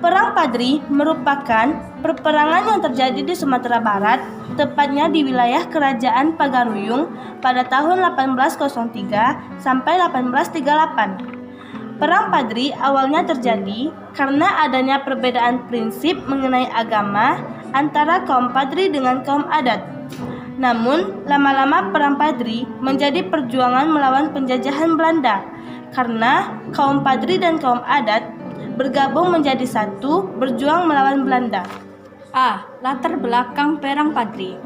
Perang Padri merupakan peperangan yang terjadi di Sumatera Barat, tepatnya di wilayah Kerajaan Pagaruyung pada tahun 1803 sampai 1838. Perang Padri awalnya terjadi karena adanya perbedaan prinsip mengenai agama antara kaum Padri dengan kaum adat. Namun, lama-lama Perang Padri menjadi perjuangan melawan penjajahan Belanda karena kaum Padri dan kaum adat bergabung menjadi satu berjuang melawan Belanda. Latar belakang Perang Padri.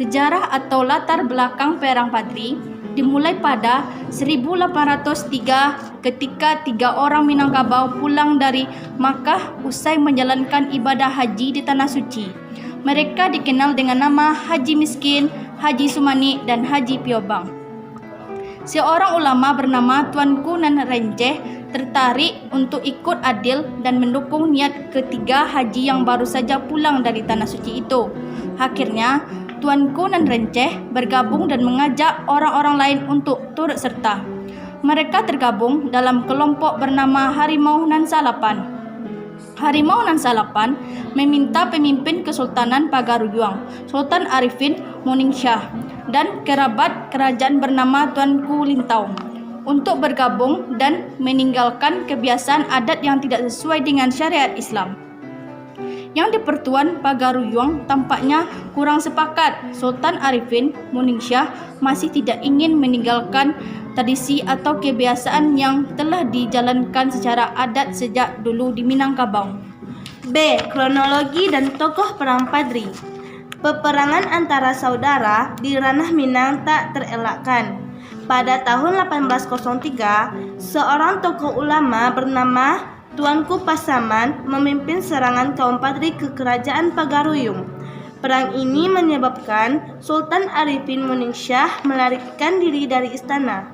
Sejarah atau latar belakang Perang Padri dimulai pada 1803 ketika 3 orang Minangkabau pulang dari Makkah usai menjalankan ibadah haji di Tanah Suci. Mereka dikenal dengan nama Haji Miskin, Haji Sumani, dan Haji Piobang. Seorang ulama bernama Tuanku Nan Renceh tertarik untuk ikut adil dan mendukung niat ketiga haji yang baru saja pulang dari Tanah Suci itu. Akhirnya, Tuanku Nan Renceh bergabung dan mengajak orang-orang lain untuk turut serta. Mereka tergabung dalam kelompok bernama Harimau Nan Salapan. Harimau Nan Salapan meminta pemimpin Kesultanan Pagaruyung, Sultan Arifin Moningsyah, dan kerabat kerajaan bernama Tuanku Lintau untuk bergabung dan meninggalkan kebiasaan adat yang tidak sesuai dengan syariat Islam. Yang di Pertuan Pagaruyung tampaknya kurang sepakat. Sultan Arifin Moningsyah masih tidak ingin meninggalkan tradisi atau kebiasaan yang telah dijalankan secara adat sejak dulu di Minangkabau. B. Kronologi dan tokoh Perang Padri. Peperangan antara saudara di ranah Minang tak terelakkan. Pada tahun 1803, seorang tokoh ulama bernama Tuanku Pasaman memimpin serangan kaum Padri ke Kerajaan Pagaruyung. Perang ini menyebabkan Sultan Arifin Moningsyah melarikan diri dari istana.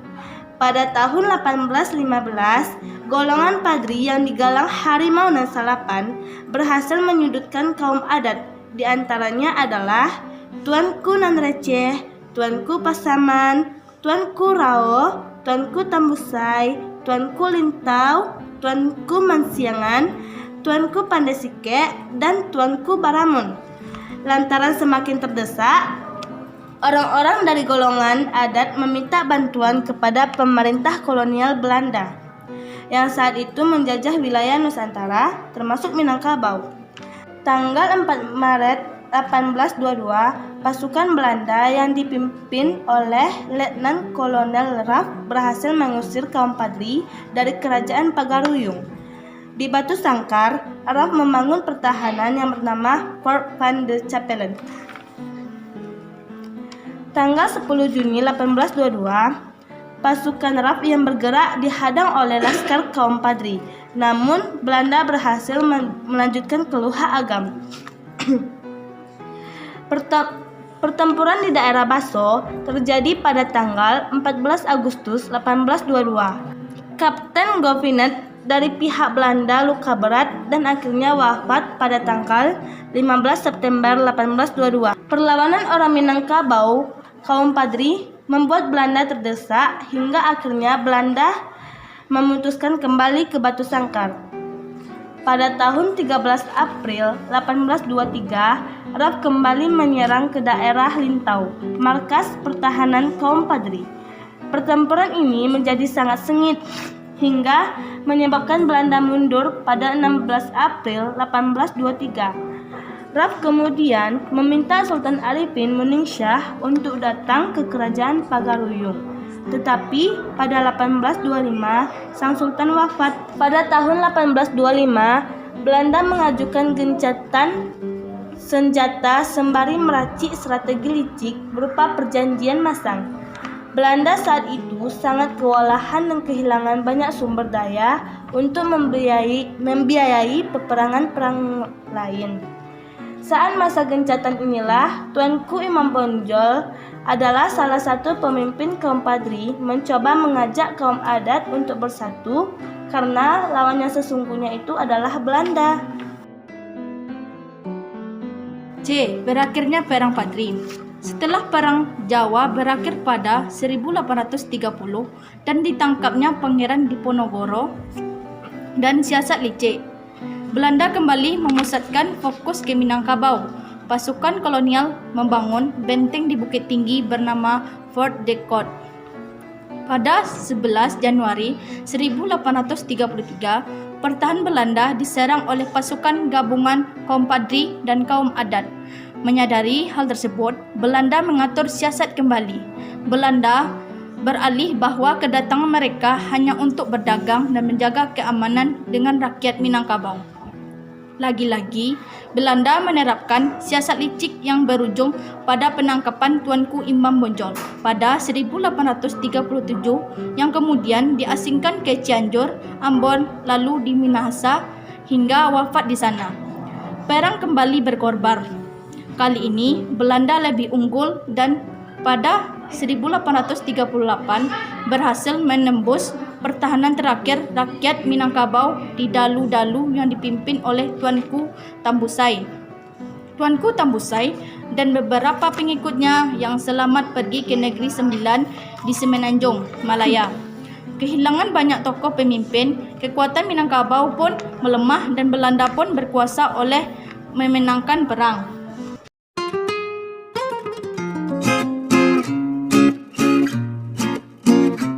Pada tahun 1815, golongan Padri yang digalang Harimau Nan Salapan berhasil menyudutkan kaum adat. Di antaranya adalah Tuanku Nan Renceh, Tuanku Pasaman, Tuanku Rao, Tuanku Tambusai, Tuanku Lintau, Tuanku Mansiangan, Tuanku Pandesike, dan Tuanku Baramun. Lantaran semakin terdesak, orang-orang dari golongan adat meminta bantuan kepada pemerintah kolonial Belanda yang saat itu menjajah wilayah Nusantara termasuk Minangkabau. Tanggal 4 Maret 1822, pasukan Belanda yang dipimpin oleh Letnan Kolonel Raff berhasil mengusir kaum Padri dari Kerajaan Pagaruyung. Di Batu Sangkar, Raff membangun pertahanan yang bernama Fort Van de Chapellen. Tanggal 10 Juni 1822, pasukan Raff yang bergerak dihadang oleh laskar kaum Padri. Namun, Belanda berhasil melanjutkan ke Luha Agam. Pertempuran di daerah Baso terjadi pada tanggal 14 Agustus 1822. Kapten Govinet dari pihak Belanda luka berat dan akhirnya wafat pada tanggal 15 September 1822. Perlawanan orang Minangkabau, kaum Padri, membuat Belanda terdesak hingga akhirnya Belanda memutuskan kembali ke Batu Sangkar. Pada tahun 13 April 1823, Raff kembali menyerang ke daerah Lintau, markas pertahanan kaum Padri. Pertempuran ini menjadi sangat sengit hingga menyebabkan Belanda mundur pada 16 April 1823. Raff kemudian meminta Sultan Arifin Moningsyah untuk datang ke Kerajaan Pagaruyung. Tetapi pada 1825, Sang Sultan wafat. Pada tahun 1825, Belanda mengajukan gencatan senjata sembari meracik strategi licik berupa perjanjian masang. Belanda saat itu sangat kewalahan dan kehilangan banyak sumber daya untuk membiayai peperangan-perang lain. Saat masa gencatan inilah, Tuanku Imam Bonjol adalah salah satu pemimpin kaum Padri mencoba mengajak kaum adat untuk bersatu karena lawannya sesungguhnya itu adalah Belanda. C. Berakhirnya Perang Padri. Setelah Perang Jawa berakhir pada 1830 dan ditangkapnya Pangeran Diponegoro dan siasat licik, Belanda kembali memusatkan fokus ke Minangkabau. Pasukan kolonial membangun benteng di Bukit Tinggi bernama Fort de Court. Pada 11 Januari 1833, pertahanan Belanda diserang oleh pasukan gabungan kaum Padri dan kaum adat. Menyadari hal tersebut, Belanda mengatur siasat kembali. Belanda beralih bahwa kedatangan mereka hanya untuk berdagang dan menjaga keamanan dengan rakyat Minangkabau. Lagi-lagi, Belanda menerapkan siasat licik yang berujung pada penangkapan Tuanku Imam Bonjol pada 1837 yang kemudian diasingkan ke Cianjur, Ambon, lalu di Minahasa hingga wafat di sana. Perang kembali berkorban. Kali ini Belanda lebih unggul dan pada 1838 berhasil menembus pertahanan terakhir rakyat Minangkabau di Dalu-Dalu yang dipimpin oleh Tuanku Tambusai. Tuanku Tambusai dan beberapa pengikutnya yang selamat pergi ke Negeri Sembilan di Semenanjung, Malaya. Kehilangan banyak tokoh pemimpin, kekuatan Minangkabau pun melemah dan Belanda pun berkuasa oleh memenangkan perang.